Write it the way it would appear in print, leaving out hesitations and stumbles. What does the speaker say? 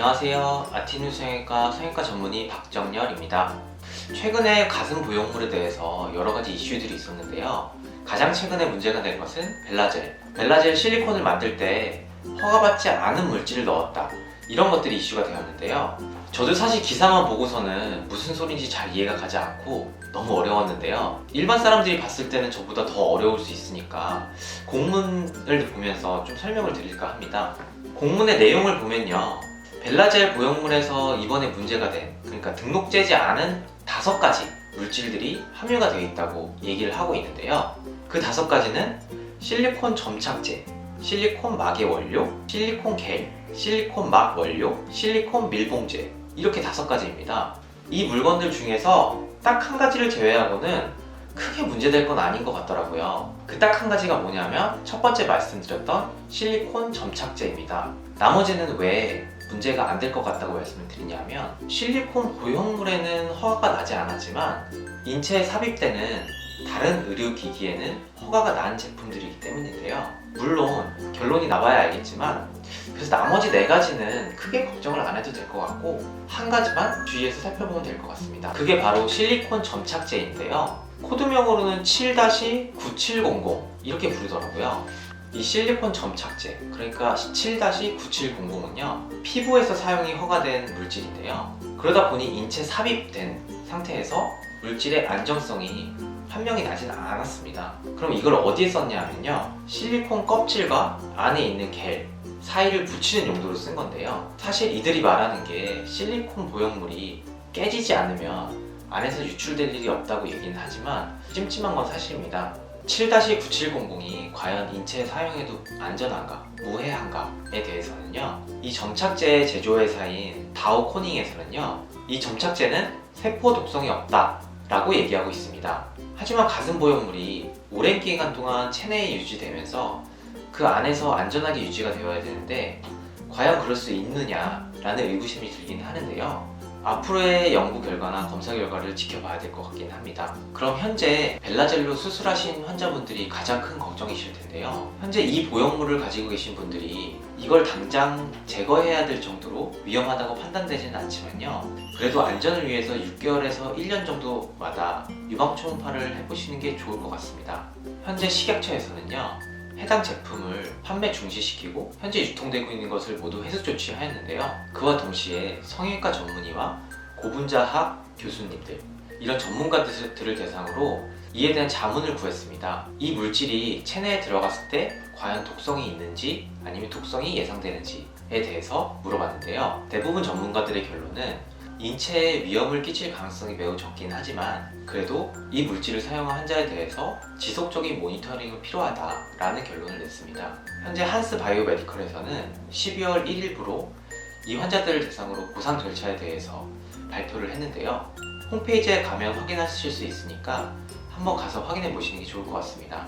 안녕하세요. 아티뉴 성형외과 전문의 박정열입니다. 최근에 가슴 부용물에 대해서 여러가지 이슈들이 있었는데요. 가장 최근에 문제가 된 것은 벨라젤 실리콘을 만들 때 허가받지 않은 물질을 넣었다, 이런 것들이 이슈가 되었는데요. 저도 사실 기사만 보고서는 무슨 소린지 잘 이해가 가지 않고 너무 어려웠는데요. 일반 사람들이 봤을 때는 저보다 더 어려울 수 있으니까 공문을 보면서 좀 설명을 드릴까 합니다. 공문의 내용을 보면요, 벨라젤 부용물에서 이번에 문제가 된, 그러니까 등록되지 않은 5가지 물질들이 함유가 되어 있다고 얘기를 하고 있는데요. 그 5가지는 실리콘 점착제, 실리콘 막의 원료, 실리콘 겔, 실리콘 막 원료, 실리콘 밀봉제, 이렇게 5가지입니다. 이 물건들 중에서 딱 한 가지를 제외하고는 크게 문제될 건 아닌 것 같더라고요. 그 딱 한 가지가 뭐냐면 첫 번째 말씀드렸던 실리콘 점착제입니다. 나머지는 왜 문제가 안 될 것 같다고 말씀을 드리냐면, 실리콘 부용물에는 허가가 나지 않았지만 인체에 삽입되는 다른 의료기기에는 허가가 난 제품들이기 때문인데요. 물론 결론이 나봐야 알겠지만, 그래서 나머지 4가지는 크게 걱정을 안 해도 될 것 같고 한 가지만 주의해서 살펴보면 될 것 같습니다. 그게 바로 실리콘 점착제인데요. 코드명으로는 7-9700 이렇게 부르더라고요. 이 실리콘 점착제, 그러니까 7-9700은요 피부에서 사용이 허가된 물질인데요. 그러다 보니 인체 삽입된 상태에서 물질의 안정성이 판명이 나진 않았습니다. 그럼 이걸 어디에 썼냐면요, 실리콘 껍질과 안에 있는 겔 사이를 붙이는 용도로 쓴 건데요. 사실 이들이 말하는 게 실리콘 부용물이 깨지지 않으면 안에서 유출될 일이 없다고 얘기는 하지만 찜찜한 건 사실입니다. 7-9700이 과연 인체에 사용해도 안전한가, 무해한가에 대해서는요, 이 점착제 제조회사인 다우코닝에서는요, 이 점착제는 세포 독성이 없다 라고 얘기하고 있습니다. 하지만 가슴 부용물이 오랜 기간 동안 체내에 유지되면서 그 안에서 안전하게 유지가 되어야 되는데 과연 그럴 수 있느냐라는 의구심이 들긴 하는데요. 앞으로의 연구 결과나 검사 결과를 지켜봐야 될 것 같긴 합니다. 그럼 현재 벨라젤로 수술하신 환자분들이 가장 큰 걱정이실 텐데요. 현재 이 부용물을 가지고 계신 분들이 이걸 당장 제거해야 될 정도로 위험하다고 판단되지는 않지만요, 그래도 안전을 위해서 6개월에서 1년 정도마다 유방 초음파를 해보시는 게 좋을 것 같습니다. 현재 식약처에서는요, 해당 제품을 판매 중지시키고 현재 유통되고 있는 것을 모두 해수 조치하였는데요. 그와 동시에 성형외과 전문의와 고분자학 교수님들, 이런 전문가들을 대상으로 이에 대한 자문을 구했습니다. 이 물질이 체내에 들어갔을 때 과연 독성이 있는지 아니면 독성이 예상되는지에 대해서 물어봤는데요. 대부분 전문가들의 결론은 인체에 위험을 끼칠 가능성이 매우 적긴 하지만 그래도 이 물질을 사용한 환자에 대해서 지속적인 모니터링이 필요하다라는 결론을 냈습니다. 현재 한스 바이오메디컬에서는 12월 1일부로 이 환자들을 대상으로 보상 절차에 대해서 발표를 했는데요. 홈페이지에 가면 확인하실 수 있으니까 한번 가서 확인해 보시는 게 좋을 것 같습니다.